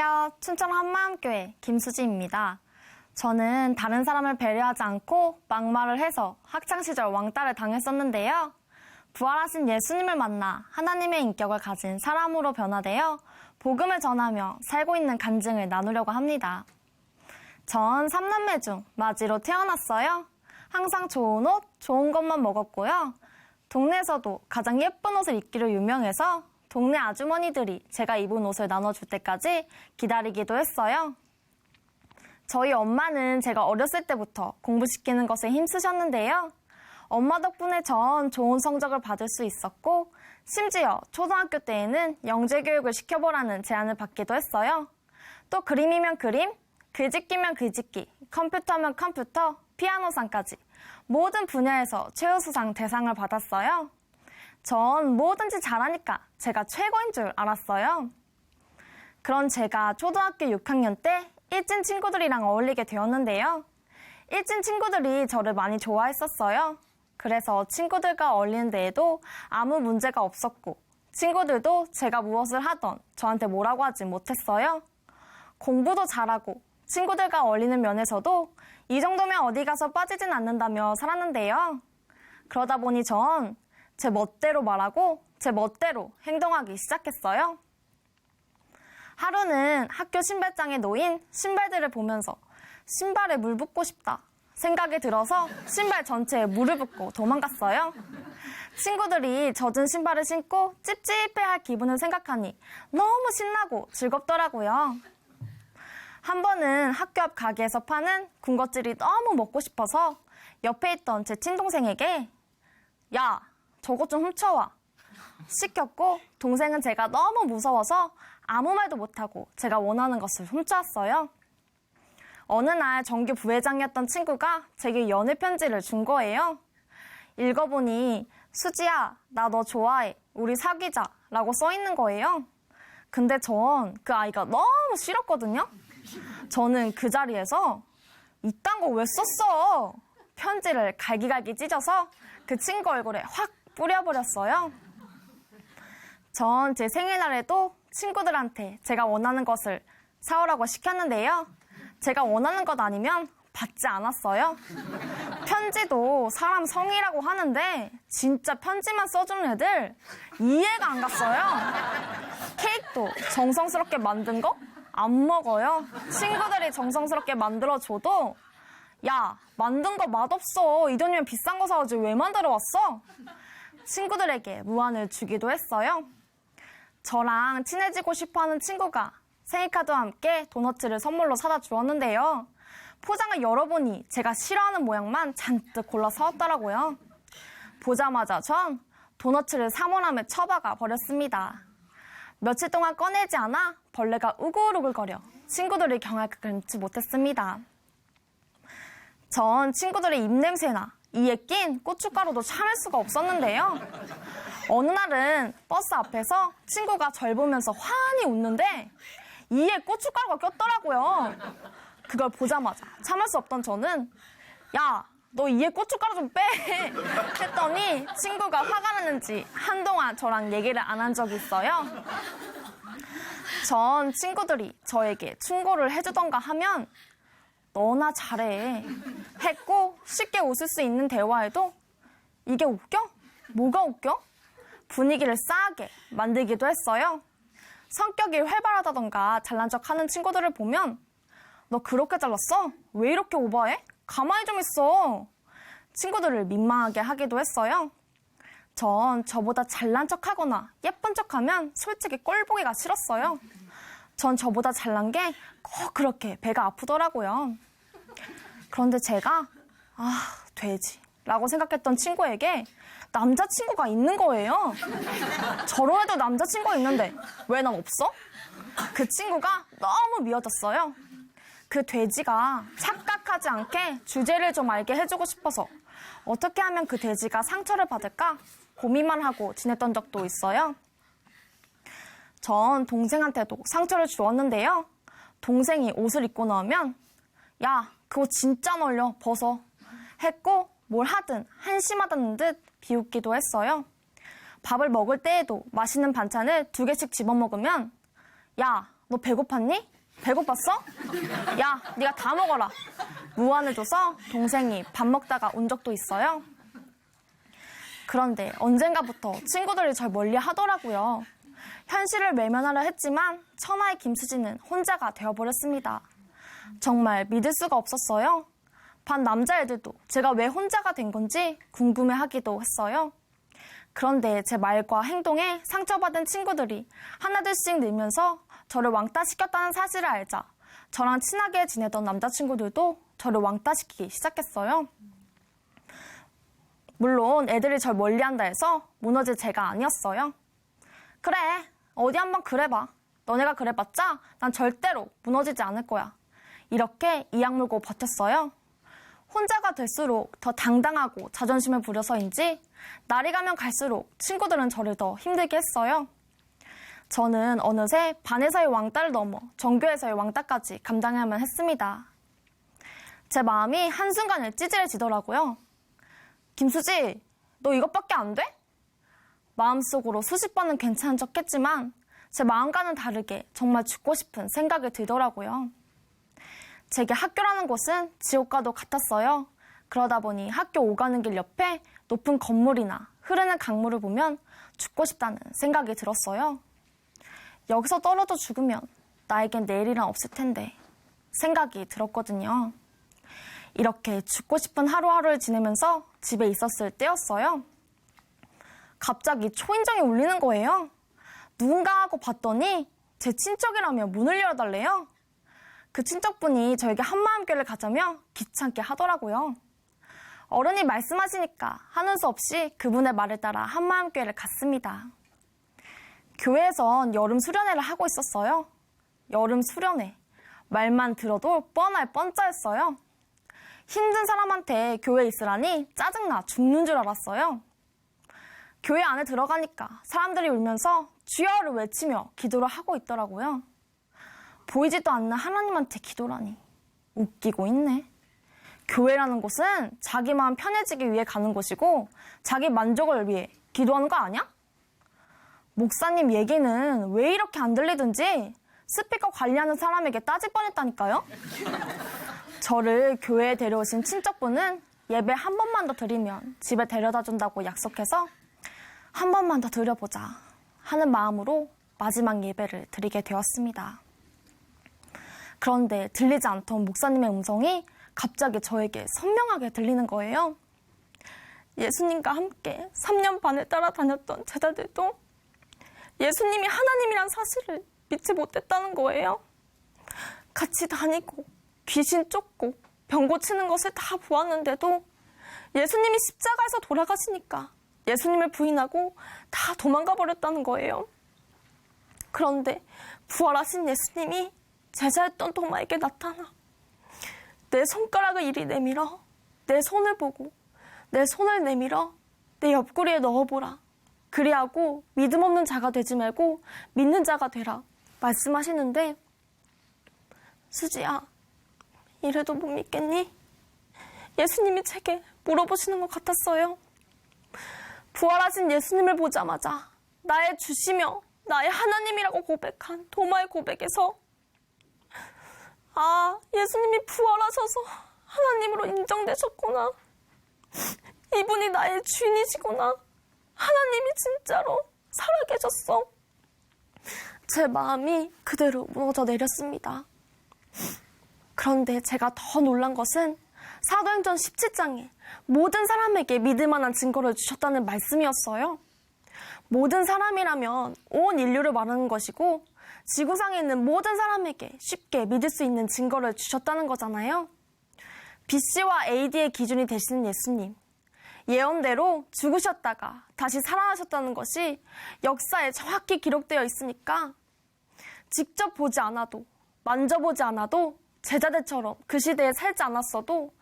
안녕하세요. 춘천 한마음교회 김수지입니다. 저는 다른 사람을 배려하지 않고 막말을 해서 학창시절 왕따를 당했었는데요. 부활하신 예수님을 만나 하나님의 인격을 가진 사람으로 변화되어 복음을 전하며 살고 있는 간증을 나누려고 합니다. 전 3남매 중 마지로 태어났어요. 항상 좋은 옷, 좋은 것만 먹었고요. 동네에서도 가장 예쁜 옷을 입기로 유명해서 동네 아주머니들이 제가 입은 옷을 나눠줄 때까지 기다리기도 했어요. 저희 엄마는 제가 어렸을 때부터 공부시키는 것에 힘쓰셨는데요. 엄마 덕분에 전 좋은 성적을 받을 수 있었고 심지어 초등학교 때에는 영재교육을 시켜보라는 제안을 받기도 했어요. 또 그림이면 그림, 글짓기면 글짓기, 컴퓨터면 컴퓨터, 피아노상까지 모든 분야에서 최우수상 대상을 받았어요. 전 뭐든지 잘하니까 제가 최고인 줄 알았어요. 그런 제가 초등학교 6학년 때 일진 친구들이랑 어울리게 되었는데요. 일진 친구들이 저를 많이 좋아했었어요. 그래서 친구들과 어울리는 데에도 아무 문제가 없었고 친구들도 제가 무엇을 하던 저한테 뭐라고 하지 못했어요. 공부도 잘하고 친구들과 어울리는 면에서도 이 정도면 어디 가서 빠지진 않는다며 살았는데요. 그러다 보니 전 제 멋대로 말하고 제 멋대로 행동하기 시작했어요. 하루는 학교 신발장에 놓인 신발들을 보면서 신발에 물 붓고 싶다 생각이 들어서 신발 전체에 물을 붓고 도망갔어요. 친구들이 젖은 신발을 신고 찝찝해할 기분을 생각하니 너무 신나고 즐겁더라고요. 한 번은 학교 앞 가게에서 파는 군것질이 너무 먹고 싶어서 옆에 있던 제 친동생에게 야, 저것 좀 훔쳐와 시켰고 동생은 제가 너무 무서워서 아무 말도 못하고 제가 원하는 것을 훔쳐왔어요. 어느 날 정규 부회장이었던 친구가 제게 연애 편지를 준 거예요. 읽어보니 수지야, 나 너 좋아해. 우리 사귀자 라고 써있는 거예요. 근데 전 그 아이가 너무 싫었거든요. 저는 그 자리에서 이딴 거 왜 썼어? 편지를 갈기갈기 찢어서 그 친구 얼굴에 확 뿌려버렸어요. 전 제 생일날에도 친구들한테 제가 원하는 것을 사오라고 시켰는데요. 제가 원하는 것 아니면 받지 않았어요. 편지도 사람 성의라고 하는데 진짜 편지만 써주는 애들 이해가 안 갔어요. 케이크도 정성스럽게 만든 거 안 먹어요. 친구들이 정성스럽게 만들어줘도 야, 만든 거 맛없어. 이 돈이면 비싼 거 사오지 왜 만들어 왔어? 친구들에게 무안을 주기도 했어요. 저랑 친해지고 싶어하는 친구가 생일카드와 함께 도너츠를 선물로 사다 주었는데요. 포장을 열어보니 제가 싫어하는 모양만 잔뜩 골라 사왔더라고요. 보자마자 전 도너츠를 사물함에 처박아 버렸습니다. 며칠 동안 꺼내지 않아 벌레가 우글우글거려 친구들이 경악을 금치 못했습니다. 전 친구들의 입냄새나 이에 낀 고춧가루도 참을 수가 없었는데요. 어느 날은 버스 앞에서 친구가 절 보면서 환히 웃는데 이에 고춧가루가 꼈더라고요. 그걸 보자마자 참을 수 없던 저는 야, 너 이에 고춧가루 좀 빼! 했더니 친구가 화가 났는지 한동안 저랑 얘기를 안 한 적이 있어요. 전 친구들이 저에게 충고를 해주던가 하면 너나 잘해 했고 쉽게 웃을 수 있는 대화에도 이게 웃겨? 뭐가 웃겨? 분위기를 싸하게 만들기도 했어요. 성격이 활발하다던가 잘난 척하는 친구들을 보면 너 그렇게 잘났어? 왜 이렇게 오버해? 가만히 좀 있어. 친구들을 민망하게 하기도 했어요. 전 저보다 잘난 척하거나 예쁜 척하면 솔직히 꼴보기가 싫었어요. 전 저보다 잘난 게 꼭 그렇게 배가 아프더라고요. 그런데 제가 돼지라고 생각했던 친구에게 남자친구가 있는 거예요. 저런 애도 남자친구가 있는데 왜 난 없어? 그 친구가 너무 미워졌어요. 그 돼지가 착각하지 않게 주제를 좀 알게 해주고 싶어서 어떻게 하면 그 돼지가 상처를 받을까 고민만 하고 지냈던 적도 있어요. 전 동생한테도 상처를 주었는데요. 동생이 옷을 입고 나오면 야, 그거 진짜 널려 벗어 했고 뭘 하든 한심하다는 듯 비웃기도 했어요. 밥을 먹을 때에도 맛있는 반찬을 2개씩 집어먹으면 야, 너 배고팠니? 배고팠어? 야, 네가 다 먹어라. 무안을 줘서 동생이 밥 먹다가 온 적도 있어요. 그런데 언젠가부터 친구들이 절 멀리 하더라고요. 현실을 외면하려 했지만 천하의 김수지는 혼자가 되어버렸습니다. 정말 믿을 수가 없었어요. 반 남자애들도 제가 왜 혼자가 된 건지 궁금해하기도 했어요. 그런데 제 말과 행동에 상처받은 친구들이 하나둘씩 늘면서 저를 왕따시켰다는 사실을 알자 저랑 친하게 지내던 남자친구들도 저를 왕따시키기 시작했어요. 물론 애들이 절 멀리한다 해서 무너질 제가 아니었어요. 그래, 어디 한번 그래봐. 너네가 그래봤자 난 절대로 무너지지 않을 거야. 이렇게 이악 물고 버텼어요. 혼자가 될수록 더 당당하고 자존심을 부려서인지 날이 가면 갈수록 친구들은 저를 더 힘들게 했어요. 저는 어느새 반에서의 왕따를 넘어 전교에서의 왕따까지 감당해야만 했습니다. 제 마음이 한순간에 찌질해지더라고요. 김수지, 너 이것밖에 안 돼? 마음속으로 수십 번은 괜찮은 척 했지만 제 마음과는 다르게 정말 죽고 싶은 생각이 들더라고요. 제게 학교라는 곳은 지옥과도 같았어요. 그러다 보니 학교 오가는 길 옆에 높은 건물이나 흐르는 강물을 보면 죽고 싶다는 생각이 들었어요. 여기서 떨어져 죽으면 나에겐 내일이란 없을 텐데 생각이 들었거든요. 이렇게 죽고 싶은 하루하루를 지내면서 집에 있었을 때였어요. 갑자기 초인종이 울리는 거예요. 누군가 하고 봤더니 제 친척이라며 문을 열어달래요. 그 친척분이 저에게 한마음교회를 가자며 귀찮게 하더라고요. 어른이 말씀하시니까 하는 수 없이 그분의 말을 따라 한마음교회를 갔습니다. 교회에선 여름 수련회를 하고 있었어요. 여름 수련회. 말만 들어도 뻔할 뻔짜였어요. 힘든 사람한테 교회에 있으라니 짜증나 죽는 줄 알았어요. 교회 안에 들어가니까 사람들이 울면서 주여를 외치며 기도를 하고 있더라고요. 보이지도 않는 하나님한테 기도라니 웃기고 있네. 교회라는 곳은 자기 마음 편해지기 위해 가는 곳이고 자기 만족을 위해 기도하는 거 아니야? 목사님 얘기는 왜 이렇게 안 들리든지 스피커 관리하는 사람에게 따질 뻔했다니까요. 저를 교회에 데려오신 친척분은 예배 한 번만 더 드리면 집에 데려다 준다고 약속해서 한 번만 더 드려보자 하는 마음으로 마지막 예배를 드리게 되었습니다. 그런데 들리지 않던 목사님의 음성이 갑자기 저에게 선명하게 들리는 거예요. 예수님과 함께 3년 반을 따라다녔던 제자들도 예수님이 하나님이란 사실을 믿지 못했다는 거예요. 같이 다니고 귀신 쫓고 병 고치는 것을 다 보았는데도 예수님이 십자가에서 돌아가시니까 예수님을 부인하고 다 도망가 버렸다는 거예요. 그런데 부활하신 예수님이 제자였던 도마에게 나타나 내 손가락을 이리 내밀어 내 손을 보고 내 손을 내밀어 내 옆구리에 넣어보라. 그리하고 믿음 없는 자가 되지 말고 믿는 자가 되라 말씀하시는데 수지야, 이래도 못 믿겠니? 예수님이 제게 물어보시는 것 같았어요. 부활하신 예수님을 보자마자 나의 주시며 나의 하나님이라고 고백한 도마의 고백에서 아, 예수님이 부활하셔서 하나님으로 인정되셨구나. 이분이 나의 주인이시구나. 하나님이 진짜로 살아계셨어. 제 마음이 그대로 무너져 내렸습니다. 그런데 제가 더 놀란 것은 사도행전 17장에 모든 사람에게 믿을 만한 증거를 주셨다는 말씀이었어요. 모든 사람이라면 온 인류를 말하는 것이고 지구상에 있는 모든 사람에게 쉽게 믿을 수 있는 증거를 주셨다는 거잖아요. BC와 AD의 기준이 되시는 예수님. 예언대로 죽으셨다가 다시 살아나셨다는 것이 역사에 정확히 기록되어 있으니까 직접 보지 않아도 만져보지 않아도 제자들처럼 그 시대에 살지 않았어도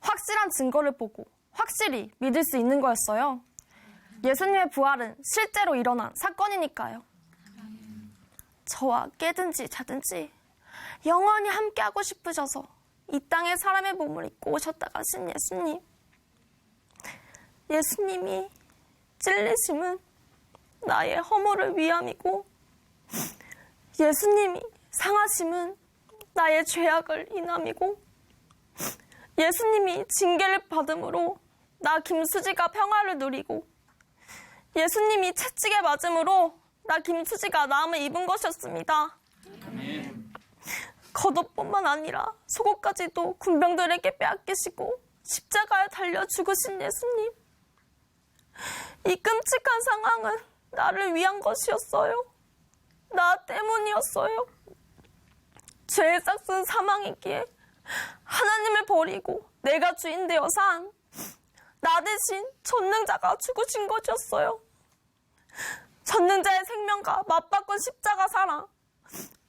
확실한 증거를 보고 확실히 믿을 수 있는 거였어요. 예수님의 부활은 실제로 일어난 사건이니까요. 저와 깨든지 자든지 영원히 함께하고 싶으셔서 이 땅에 사람의 몸을 입고 오셨다 가신 예수님. 예수님이 찔리심은 나의 허물을 위함이고 예수님이 상하심은 나의 죄악을 인함이고 예수님이 징계를 받음으로 나 김수지가 평화를 누리고 예수님이 채찍에 맞음으로 나 김수지가 나음을 입은 것이었습니다. 아멘. 겉옷뿐만 아니라 속옷까지도 군병들에게 빼앗기시고 십자가에 달려 죽으신 예수님. 이 끔찍한 상황은 나를 위한 것이었어요. 나 때문이었어요. 죄에 싹쓴 사망이기에 하나님을 버리고 내가 주인 되어 산 나 대신 전능자가 죽으신 것이었어요. 전능자의 생명과 맞바꾼 십자가 사랑,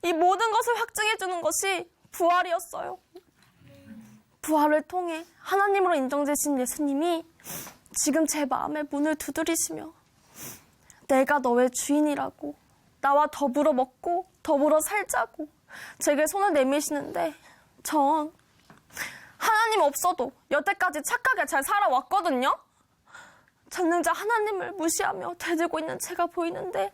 이 모든 것을 확증해주는 것이 부활이었어요. 부활을 통해 하나님으로 인정되신 예수님이 지금 제 마음의 문을 두드리시며 내가 너의 주인이라고, 나와 더불어 먹고 더불어 살자고 제게 손을 내미시는데 전 하나님 없어도 여태까지 착하게 잘 살아왔거든요. 전능자 하나님을 무시하며 대들고 있는 제가 보이는데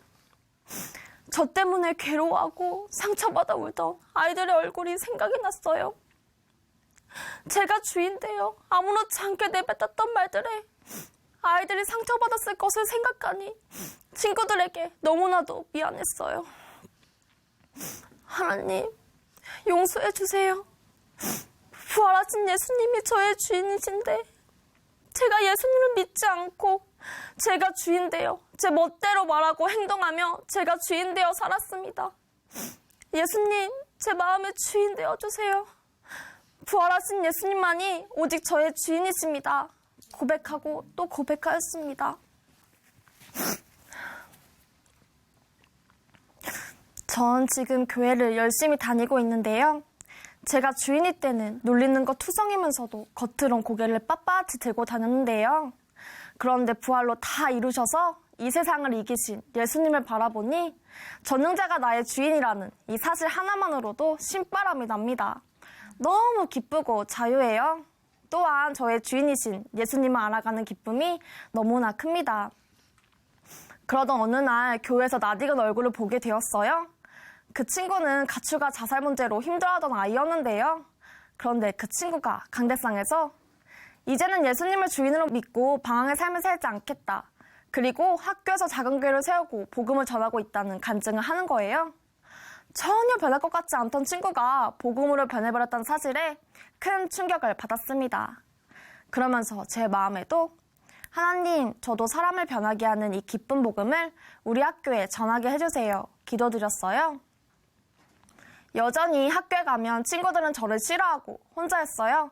저 때문에 괴로워하고 상처받아 울던 아이들의 얼굴이 생각이 났어요. 제가 주인되어 아무렇지 않게 내뱉었던 말들에 아이들이 상처받았을 것을 생각하니 친구들에게 너무나도 미안했어요. 하나님, 용서해 주세요. 부활하신 예수님이 저의 주인이신데 제가 예수님을 믿지 않고 제가 주인되어 제 멋대로 말하고 행동하며 제가 주인되어 살았습니다. 예수님, 제 마음의 주인 되어주세요. 부활하신 예수님만이 오직 저의 주인이십니다. 고백하고 또 고백하였습니다. 전 지금 교회를 열심히 다니고 있는데요. 제가 주인일 때는 놀리는 것 투성이면서도 겉으론 고개를 빳빳이 들고 다녔는데요. 그런데 부활로 다 이루셔서 이 세상을 이기신 예수님을 바라보니 전능자가 나의 주인이라는 이 사실 하나만으로도 신바람이 납니다. 너무 기쁘고 자유해요. 또한 저의 주인이신 예수님을 알아가는 기쁨이 너무나 큽니다. 그러던 어느 날 교회에서 낯익은 얼굴을 보게 되었어요. 그 친구는 가출과 자살 문제로 힘들어하던 아이였는데요. 그런데 그 친구가 강대상에서 이제는 예수님을 주인으로 믿고 방황의 삶을 살지 않겠다. 그리고 학교에서 작은 교회를 세우고 복음을 전하고 있다는 간증을 하는 거예요. 전혀 변할 것 같지 않던 친구가 복음으로 변해버렸다는 사실에 큰 충격을 받았습니다. 그러면서 제 마음에도 하나님, 저도 사람을 변하게 하는 이 기쁜 복음을 우리 학교에 전하게 해주세요. 기도드렸어요. 여전히 학교에 가면 친구들은 저를 싫어하고 혼자였어요.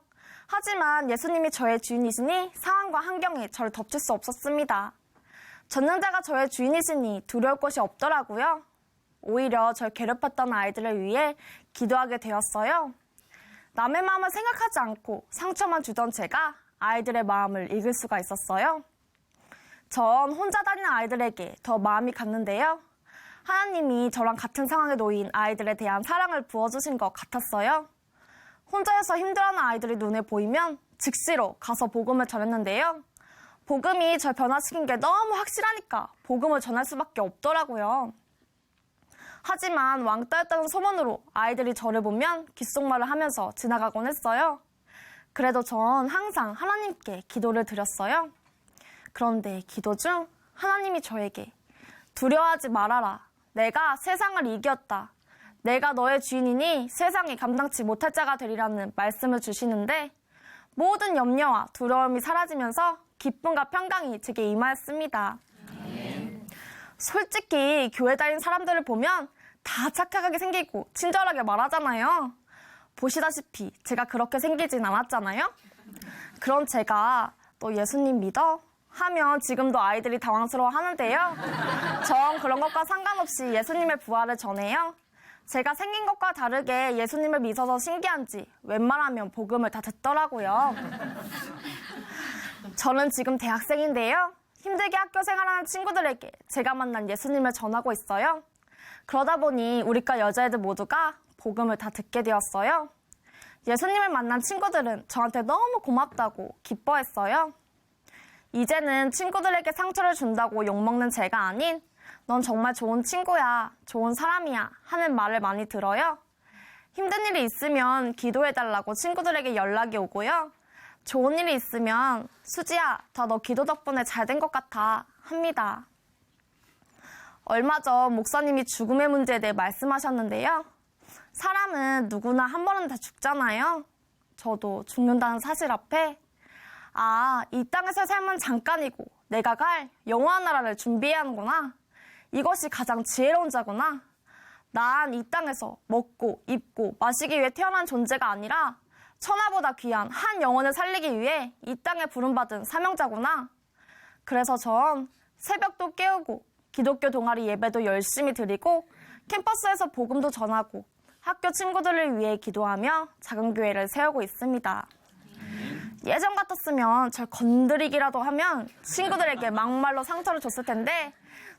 하지만 예수님이 저의 주인이시니 상황과 환경이 저를 덮칠 수 없었습니다. 전능자가 저의 주인이시니 두려울 것이 없더라고요. 오히려 절 괴롭혔던 아이들을 위해 기도하게 되었어요. 남의 마음을 생각하지 않고 상처만 주던 제가 아이들의 마음을 읽을 수가 있었어요. 전 혼자 다니는 아이들에게 더 마음이 갔는데요. 하나님이 저랑 같은 상황에 놓인 아이들에 대한 사랑을 부어주신 것 같았어요. 혼자여서 힘들어하는 아이들이 눈에 보이면 즉시로 가서 복음을 전했는데요. 복음이 절 변화시킨 게 너무 확실하니까 복음을 전할 수밖에 없더라고요. 하지만 왕따였다는 소문으로 아이들이 저를 보면 귓속말을 하면서 지나가곤 했어요. 그래도 전 항상 하나님께 기도를 드렸어요. 그런데 기도 중 하나님이 저에게 두려워하지 말아라. 내가 세상을 이겼다. 내가 너의 주인이니 세상이 감당치 못할 자가 되리라는 말씀을 주시는데 모든 염려와 두려움이 사라지면서 기쁨과 평강이 제게 임하였습니다. 솔직히 교회 다니는 사람들을 보면 다 착하게 생기고 친절하게 말하잖아요. 보시다시피 제가 그렇게 생기진 않았잖아요. 그런 제가 너 예수님 믿어? 하면 지금도 아이들이 당황스러워 하는데요. 전 그런 것과 상관없이 예수님의 부활을 전해요. 제가 생긴 것과 다르게 예수님을 믿어서 신기한지 웬만하면 복음을 다 듣더라고요. 저는 지금 대학생인데요. 힘들게 학교 생활하는 친구들에게 제가 만난 예수님을 전하고 있어요. 그러다 보니 우리과 여자애들 모두가 복음을 다 듣게 되었어요. 예수님을 만난 친구들은 저한테 너무 고맙다고 기뻐했어요. 이제는 친구들에게 상처를 준다고 욕먹는 제가 아닌 넌 정말 좋은 친구야, 좋은 사람이야 하는 말을 많이 들어요. 힘든 일이 있으면 기도해달라고 친구들에게 연락이 오고요. 좋은 일이 있으면 수지야, 다 너 기도 덕분에 잘 된 것 같아 합니다. 얼마 전 목사님이 죽음의 문제에 대해 말씀하셨는데요. 사람은 누구나 한 번은 다 죽잖아요. 저도 죽는다는 사실 앞에 이 땅에서의 삶은 잠깐이고 내가 갈 영원한 나라를 준비해야 하는구나. 이것이 가장 지혜로운 자구나. 난 이 땅에서 먹고 입고 마시기 위해 태어난 존재가 아니라 천하보다 귀한 한 영혼을 살리기 위해 이 땅에 부름받은 사명자구나. 그래서 전 새벽도 깨우고 기독교 동아리 예배도 열심히 드리고 캠퍼스에서 복음도 전하고 학교 친구들을 위해 기도하며 작은 교회를 세우고 있습니다. 예전 같았으면 절 건드리기라도 하면 친구들에게 막말로 상처를 줬을 텐데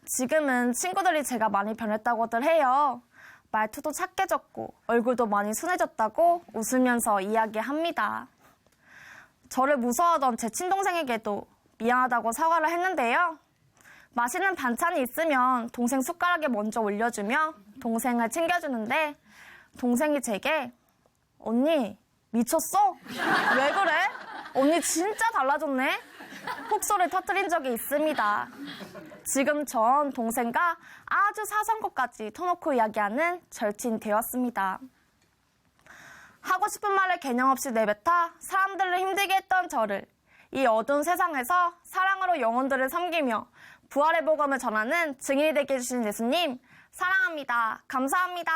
지금은 친구들이 제가 많이 변했다고들 해요. 말투도 착해졌고 얼굴도 많이 순해졌다고 웃으면서 이야기합니다. 저를 무서워하던 제 친동생에게도 미안하다고 사과를 했는데요. 맛있는 반찬이 있으면 동생 숟가락에 먼저 올려주며 동생을 챙겨주는데 동생이 제게 언니 미쳤어? 왜 그래? 언니 진짜 달라졌네? 폭소를 터뜨린 적이 있습니다. 지금 전 동생과 아주 사소한 것까지 터놓고 이야기하는 절친이 되었습니다. 하고 싶은 말을 개념 없이 내뱉어 사람들을 힘들게 했던 저를 이 어두운 세상에서 사랑으로 영혼들을 섬기며 부활의 복음을 전하는 증인이 되게 해주신 예수님 사랑합니다. 감사합니다.